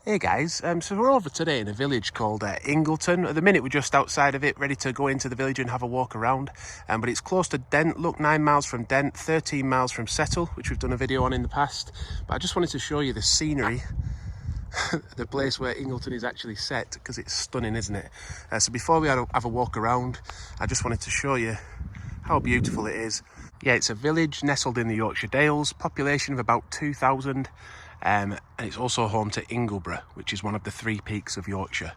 Hey guys, so we're over today in a village called Ingleton. At the minute we're just outside of it, ready to go into the village and have a walk around. But it's close to Dent. Look, 9 miles from Dent, 13 miles from Settle, which we've done a video on in the past. But I just wanted to show you the scenery, the place where Ingleton is actually set, because it's stunning, isn't it? So before we have a walk around, I just wanted to show you how beautiful it is. Yeah, it's a village nestled in the Yorkshire Dales, population of about 2,000. And it's also home to Ingleborugh, which is one of the three peaks of Yorkshire.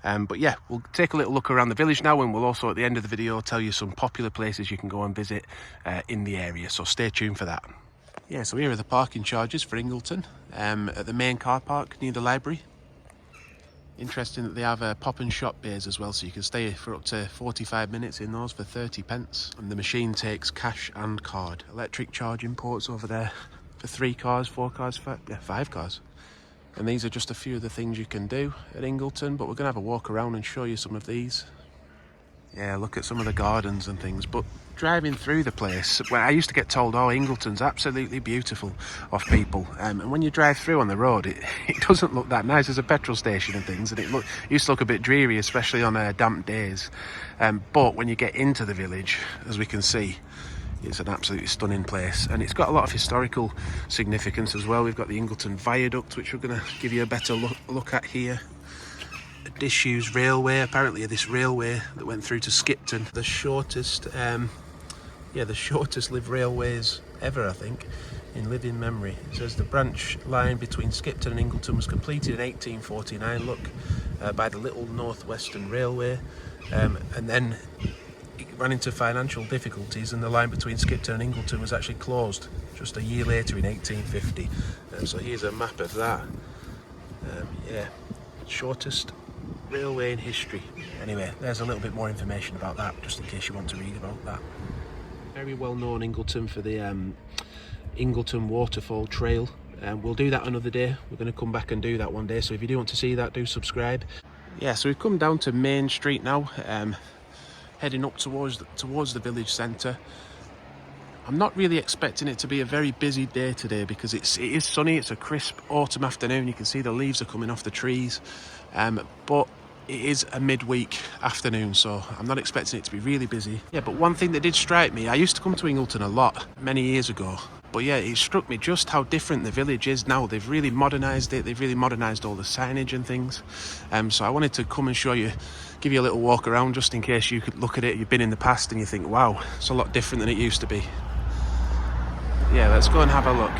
But yeah, we'll take a little look around the village now, and we'll also at the end of the video tell you some popular places you can go and visit in the area, so stay tuned for that. Yeah, so here are the parking charges for Ingleton at the main car park near the library. Interesting that they have pop and shop bays as well, so you can stay for up to 45 minutes in those for 30p. And the machine takes cash and card. Electric charging ports over there for 3 cars, 4 cars, 5 cars. And these are just a few of the things you can do at Ingleton, but we're going to have a walk around and show you some of these. Yeah, look at some of the gardens and things. But driving through the place, well, I used to get told, oh, Ingleton's absolutely beautiful off people. And when you drive through on the road, it doesn't look that nice. There's a petrol station and things, and it used to look a bit dreary, especially on damp days. But when you get into the village, as we can see, it's an absolutely stunning place, and it's got a lot of historical significance as well. We've got the Ingleton Viaduct, which we're going to give you a better look at here. A disused railway, apparently this railway that went through to Skipton, the shortest lived railways ever, I think, in living memory. It says the branch line between Skipton and Ingleton was completed in 1849, look, by the Little North Western Railway, and then it ran into financial difficulties, and the line between Skipton and Ingleton was actually closed just a year later in 1850. So here's a map of that. Yeah, shortest railway in history. Anyway, there's a little bit more information about that, just in case you want to read about that. Very well known Ingleton for the Inlgeton Waterfalls Trail. We'll do that another day. We're going to come back and do that one day, so if you do want to see that, do subscribe. Yeah, so we've come down to Main Street now, heading up towards the village centre. I'm not really expecting it to be a very busy day today, because it is sunny. It's a crisp autumn afternoon. You can see the leaves are coming off the trees, but it is a midweek afternoon, so I'm not expecting it to be really busy. Yeah, but one thing that did strike me, I used to come to Ingleton a lot many years ago, but yeah, it struck me just how different the village is now. They've really modernised it. They've really modernised all the signage and things. So I wanted to come and show you, give you a little walk around, just in case you could look at it. You've been in the past and you think, wow, it's a lot different than it used to be. Yeah, let's go and have a look.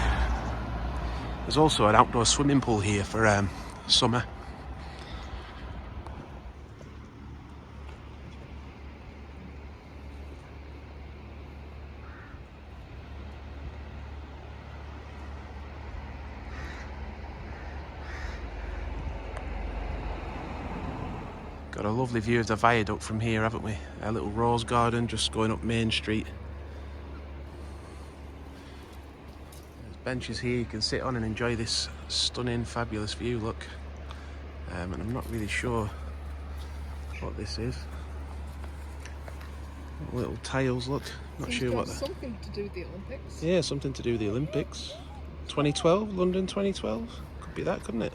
There's also an outdoor swimming pool here for summer. Got a lovely view of the viaduct from here, haven't we? A little rose garden just going up Main Street. There's benches here you can sit on and enjoy this stunning, fabulous view, look. And I'm not really sure what this is. Little tiles, look. Not sure what that... Something to do with the Olympics. Yeah, something to do with the Olympics. 2012, London 2012. Could be that, couldn't it?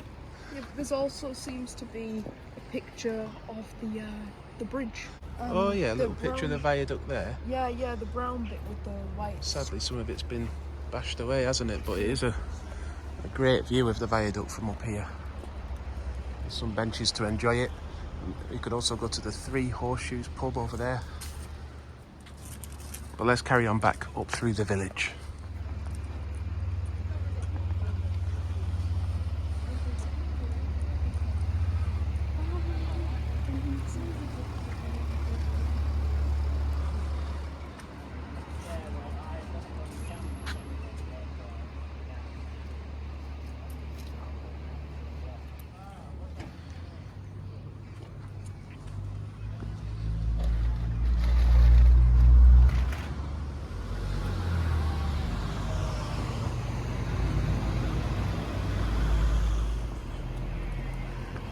Yeah, but there's also seems to be a picture of the bridge. Oh yeah, a little picture of the viaduct there. Yeah, the brown bit with the white. Sadly, some of it's been bashed away, hasn't it? But it is a great view of the viaduct from up here. There's some benches to enjoy it. You could also go to the Three Horseshoes pub over there. But let's carry on back up through the village.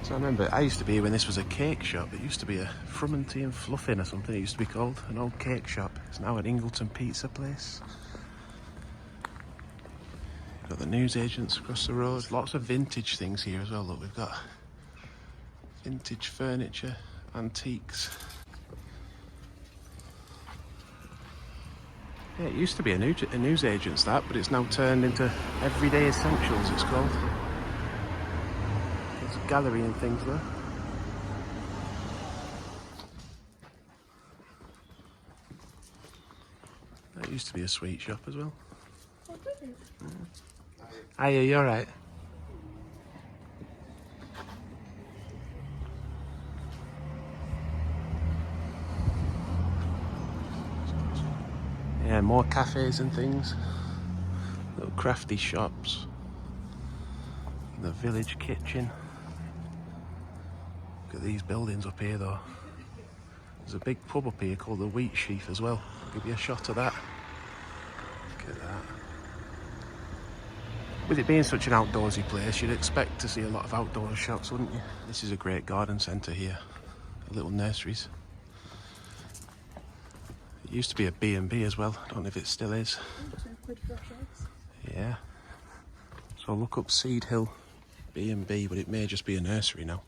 So I remember, I used to be, when this was a cake shop, it used to be a Frummenty and Fluffin or something it used to be called, an old cake shop. It's now an Ingleton pizza place. Got Got the newsagents across the road. Lots of vintage things here as well. Look, we've got vintage furniture, antiques. Yeah, it used to be a newsagent's that, but it's now turned into everyday essentials, it's called. There's a gallery and things there. That used to be a sweet shop as well. Oh, did it? Hiya, you alright? Yeah, more cafes and things. Little crafty shops. The village kitchen. Look at these buildings up here though. There's a big pub up here called the Wheat Sheaf as well. I'll give you a shot of that. Look at that. With it being such an outdoorsy place, you'd expect to see a lot of outdoor shops, wouldn't you? This is a great garden centre here. Little nurseries. It used to be a B&B as well. I don't know if it still is. Yeah. So look up Seed Hill B&B, but it may just be a nursery now.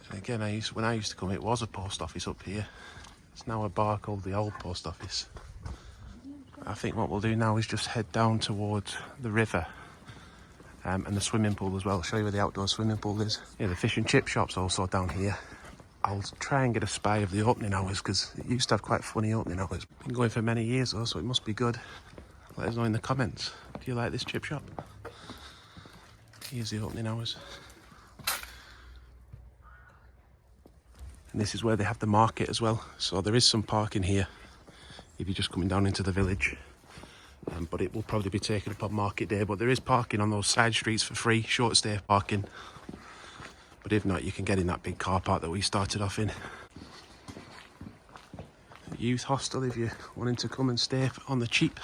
And again, when I used to come, it was a post office up here. It's now a bar called the Old Post Office. I think what we'll do now is just head down towards the river and the swimming pool as well. I'll show you where the outdoor swimming pool is. Yeah, the fish and chip shop's also down here. I'll try and get a spy of the opening hours because it used to have quite funny opening hours. Been going for many years though, so it must be good. Let us know in the comments. Do you like this chip shop? Here's the opening hours. And this is where they have the market as well. So there is some parking here if you're just coming down into the village. But it will probably be taken up on market day. But there is parking on those side streets for free, short stay parking. But if not, you can get in that big car park that we started off in. Youth hostel if you're wanting to come and stay on the cheap.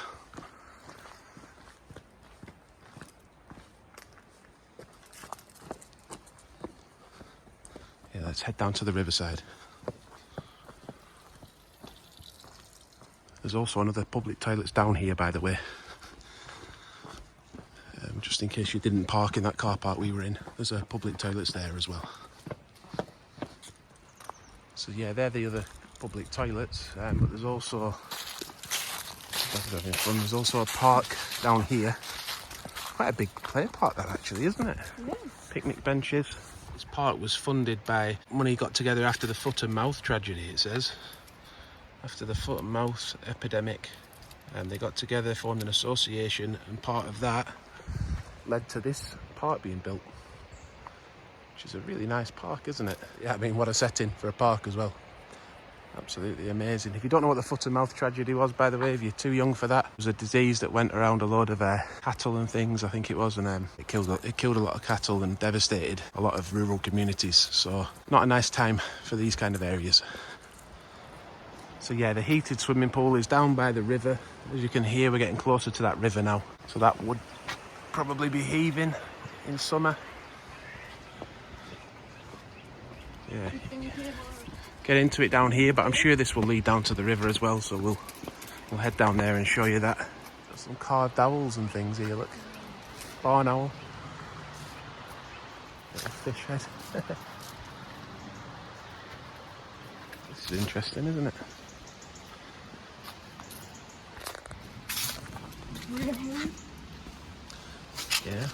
Yeah, let's head down to the riverside. There's also another public toilets down here, by the way. Just in case you didn't park in that car park we were in. There's a public toilets there as well. So yeah, they're the other public toilets. But there's also a park down here. Quite a big play park that actually, isn't it? Yeah. Picnic benches. This park was funded by money got together after the foot and mouth tragedy, it says. After the foot and mouth epidemic, they got together, formed an association, and part of that led to this park being built, which is a really nice park, isn't it? Yeah, I mean, what a setting for a park as well. Absolutely amazing. If you don't know what the foot and mouth tragedy was, by the way, if you're too young for that, it was a disease that went around a load of cattle and things, I think it was, and it killed a lot of cattle and devastated a lot of rural communities. So not a nice time for these kind of areas. So yeah, the heated swimming pool is down by the river. As you can hear, we're getting closer to that river now. So that would probably be heaving in summer. Yeah. Get into it down here, but I'm sure this will lead down to the river as well, so we'll head down there and show you that. Got some carved owls and things here, look. Barn owl. Little fish head. This is interesting, isn't it? Really? Yeah.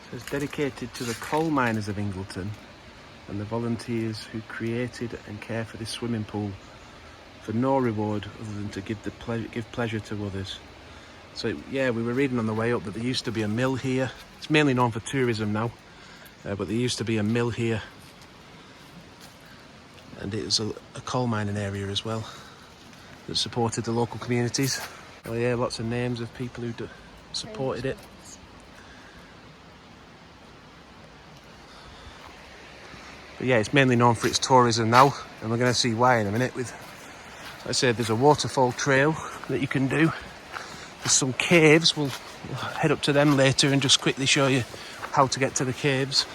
So it's dedicated to the coal miners of Ingleton and the volunteers who created and care for this swimming pool for no reward other than to give pleasure to others. So yeah, we were reading on the way up that there used to be a mill here. It's mainly known for tourism now, but there used to be a mill here. And it was a coal mining area as well that supported the local communities. Oh yeah, lots of names of people who supported it. But yeah, it's mainly known for its tourism now, and we're going to see why in a minute. With, like I said, there's a waterfall trail that you can do. There's some caves we'll We'll head up to them later and just quickly show you how to get to the caves.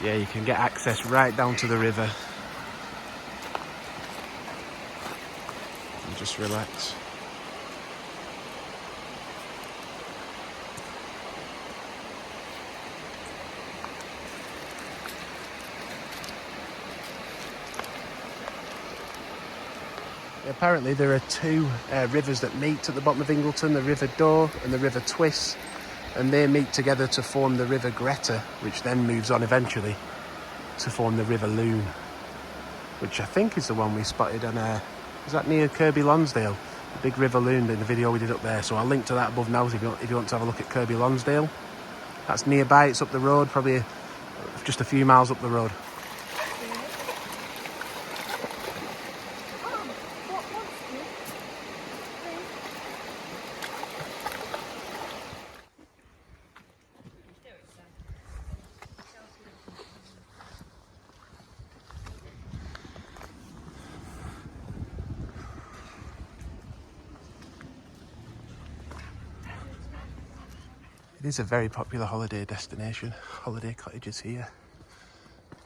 Yeah, you can get access right down to the river. And just relax. Apparently there are two rivers that meet at the bottom of Ingleton, the River Dore and the River Twiss, and they meet together to form the River Greta, which then moves on eventually to form the River Loon, which I think is the one we spotted on, is that near Kirby Lonsdale? The big River Loon in the video we did up there, so I'll link to that above now if you want to have a look at Kirby Lonsdale. That's nearby, it's up the road, probably just a few miles up the road. It is a very popular holiday destination. Holiday cottages here,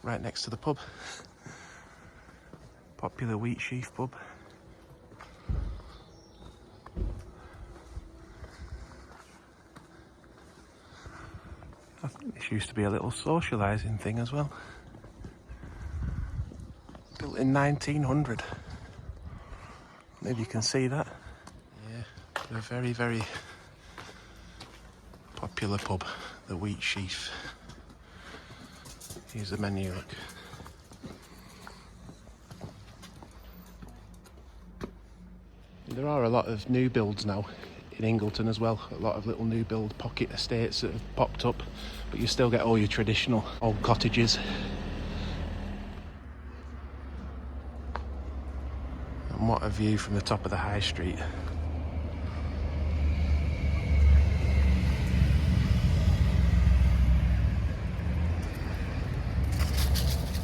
right next to the pub. Popular wheat sheaf pub. I think this used to be a little socialising thing as well. Built in 1900. Maybe you can see that. Yeah, a very, very popular pub, the Wheat Sheaf. Here's the menu, look. There are a lot of new builds now in Ingleton as well. A lot of little new build pocket estates that have popped up, but you still get all your traditional old cottages. And what a view from the top of the high street.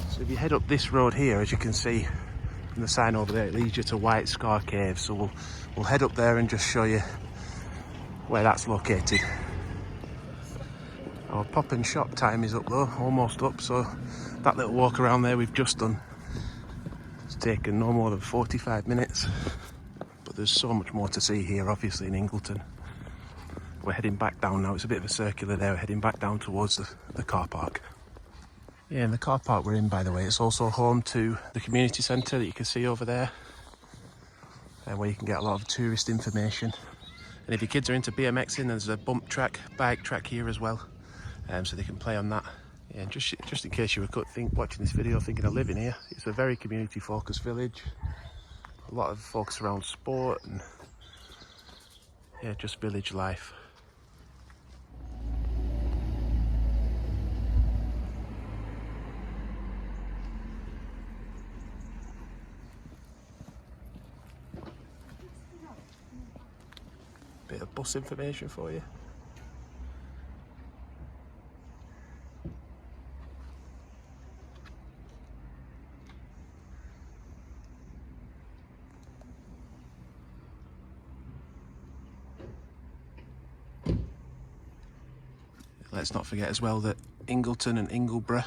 So if you head up this road here, as you can see from the sign over there, it leads you to White Scar Caves. So we'll head up there and just show you where that's located. Our pop and shop time is up though, almost up, so that little walk around there we've just done, it's taken no more than 45 minutes. But there's so much more to see here, obviously, in Ingleton. We're heading back down now, it's a bit of a circular there, we're heading back down towards the car park. Yeah, and the car park we're in, by the way, it's also home to the community centre that you can see over there, where you can get a lot of tourist information. And if your kids are into BMXing, there's a bump track, bike track here as well, so they can play on that. Yeah, just in case you were watching this video thinking of living here, it's a very community focused village. A lot of focus around sport and yeah, just village life. Bit of bus information for you. Let's not forget as well that Ingleton and Ingleborough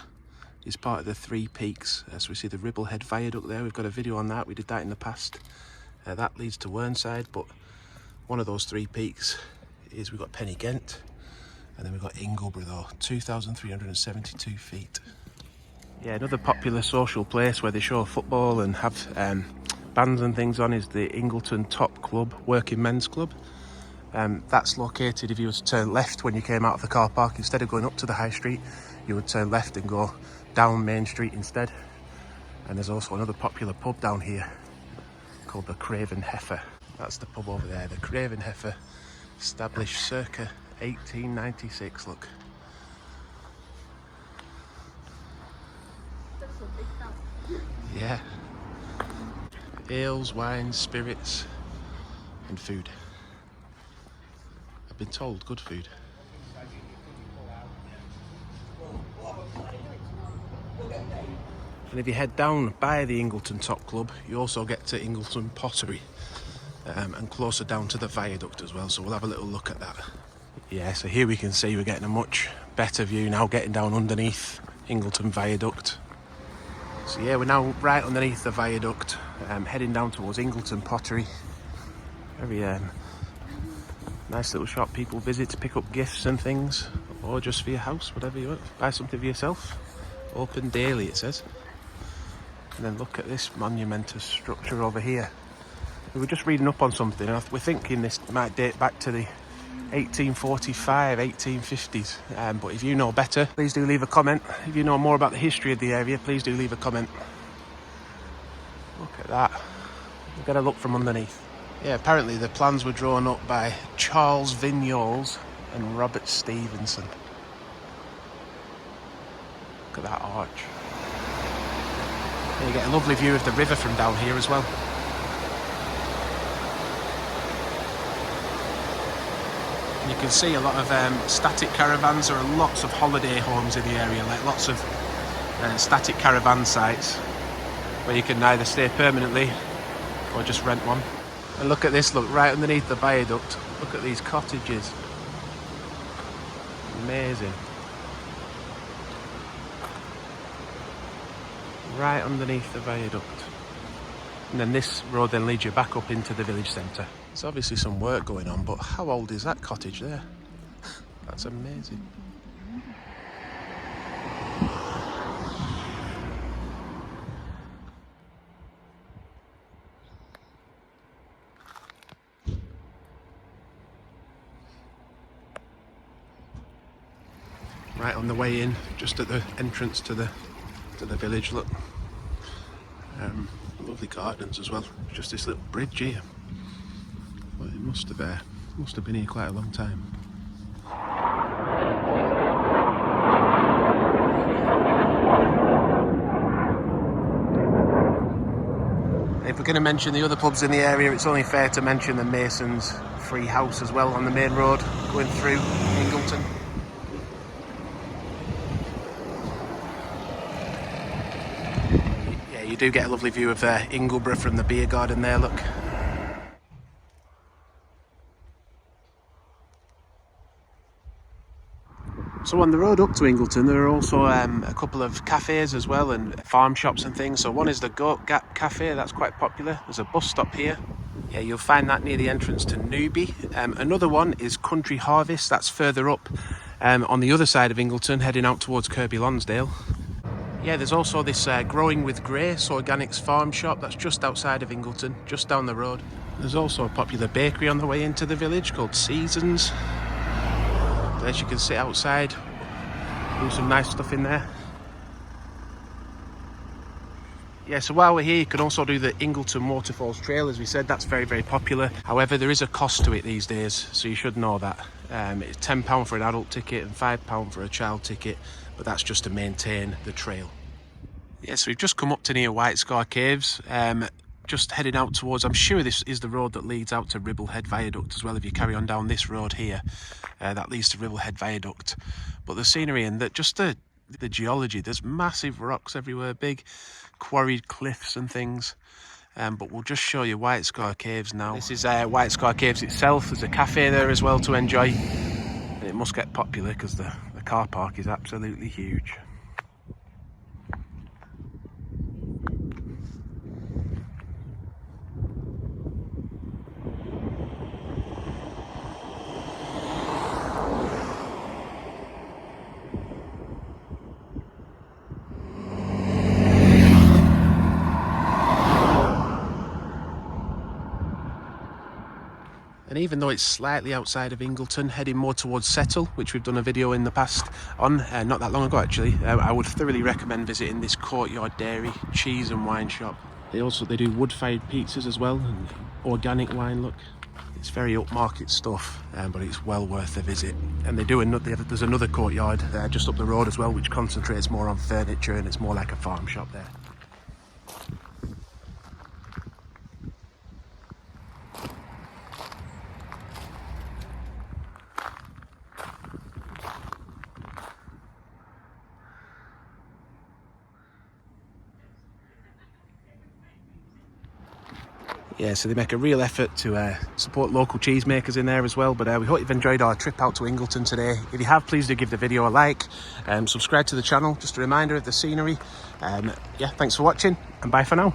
is part of the Three Peaks. So we see the Ribblehead Viaduct there. We've got a video on that. We did that in the past. That leads to Whernside, but one of those three peaks is we've got Penny Ghent, and then we've got Ingleborough though, 2,372 feet. Yeah, another popular social place where they show football and have bands and things on is the Ingleton Top Club, Working Men's Club. That's located, if you were to turn left when you came out of the car park, instead of going up to the high street, you would turn left and go down Main Street instead. And there's also another popular pub down here called the Craven Heifer. That's the pub over there, the Craven Heifer, established circa 1896, look. Yeah. Ales, wines, spirits and food. I've been told good food. And if you head down by the Ingleton Top Club, you also get to Ingleton Pottery. and closer down to the viaduct as well, so we'll have a little look at that. Yeah, so here we can see we're getting a much better view now, getting down underneath Ingleton Viaduct. So yeah, we're now right underneath the viaduct, heading down towards Ingleton Pottery. Very nice little shop people visit to pick up gifts and things, or just for your house, whatever you want. Buy something for yourself. Open daily, it says. And then look at this monumentous structure over here. We were just reading up on something, and we're thinking this might date back to the 1845, 1850s. But if you know better, please do leave a comment. If you know more about the history of the area, please do leave a comment. Look at that. We've got to look from underneath. Yeah, apparently the plans were drawn up by Charles Vignoles and Robert Stevenson. Look at that arch. And you get a lovely view of the river from down here as well. And you can see a lot of static caravans. There are lots of holiday homes in the area, like lots of static caravan sites where you can either stay permanently or just rent one. And look at this, look, right underneath the viaduct. Look at these cottages. Amazing. Right underneath the viaduct. And then this road then leads you back up into the village centre. There's obviously some work going on, but how old is that cottage there? That's amazing. Right on the way in, just at the entrance to the village, look. Lovely gardens as well. Just this little bridge here. Well, it must have been here quite a long time. If we're going to mention the other pubs in the area, it's only fair to mention the Mason's Free House as well on the main road going through Ingleton. Yeah, you do get a lovely view of Ingleborough from the beer garden there, look. So on the road up to Ingleton, there are also a couple of cafes as well, and farm shops and things. So one is the Goat Gap Cafe, that's quite popular. There's a bus stop here. Yeah, you'll find that near the entrance to Newby. Another one is Country Harvest, that's further up on the other side of Ingleton, heading out towards Kirby Lonsdale. Yeah, there's also this Growing with Grace Organics farm shop, that's just outside of Ingleton, just down the road. There's also a popular bakery on the way into the village called Seasons. As you can sit outside, do some nice stuff in there. Yeah, so while we're here, you can also do the Inlgeton Waterfalls Trail. As we said, that's very, very popular. However, there is a cost to it these days, so you should know that. It's £10 for an adult ticket and £5 for a child ticket, but that's just to maintain the trail. Yeah, so we've just come up to near White Scar Caves. Just heading out towards, I'm sure this is the road that leads out to Ribblehead Viaduct as well. If you carry on down this road here, that leads to Ribblehead Viaduct. But the scenery and just the geology, there's massive rocks everywhere, big quarried cliffs and things. But we'll just show you White Scar Caves now. This is White Scar Caves itself. There's a cafe there as well to enjoy. And it must get popular because the car park is absolutely huge. And even though it's slightly outside of Ingleton, heading more towards Settle, which we've done a video in the past on, not that long ago actually, I would thoroughly recommend visiting this Courtyard Dairy cheese and wine shop. They do wood-fired pizzas as well, and organic wine, look. It's very upmarket stuff, but it's well worth a visit. And there's another courtyard just up the road as well, which concentrates more on furniture, and it's more like a farm shop there. Yeah, so they make a real effort to support local cheesemakers in there as well. But we hope you've enjoyed our trip out to Ingleton today. If you have, please do give the video a like, subscribe to the channel. Just a reminder of the scenery. Yeah, thanks for watching, and bye for now.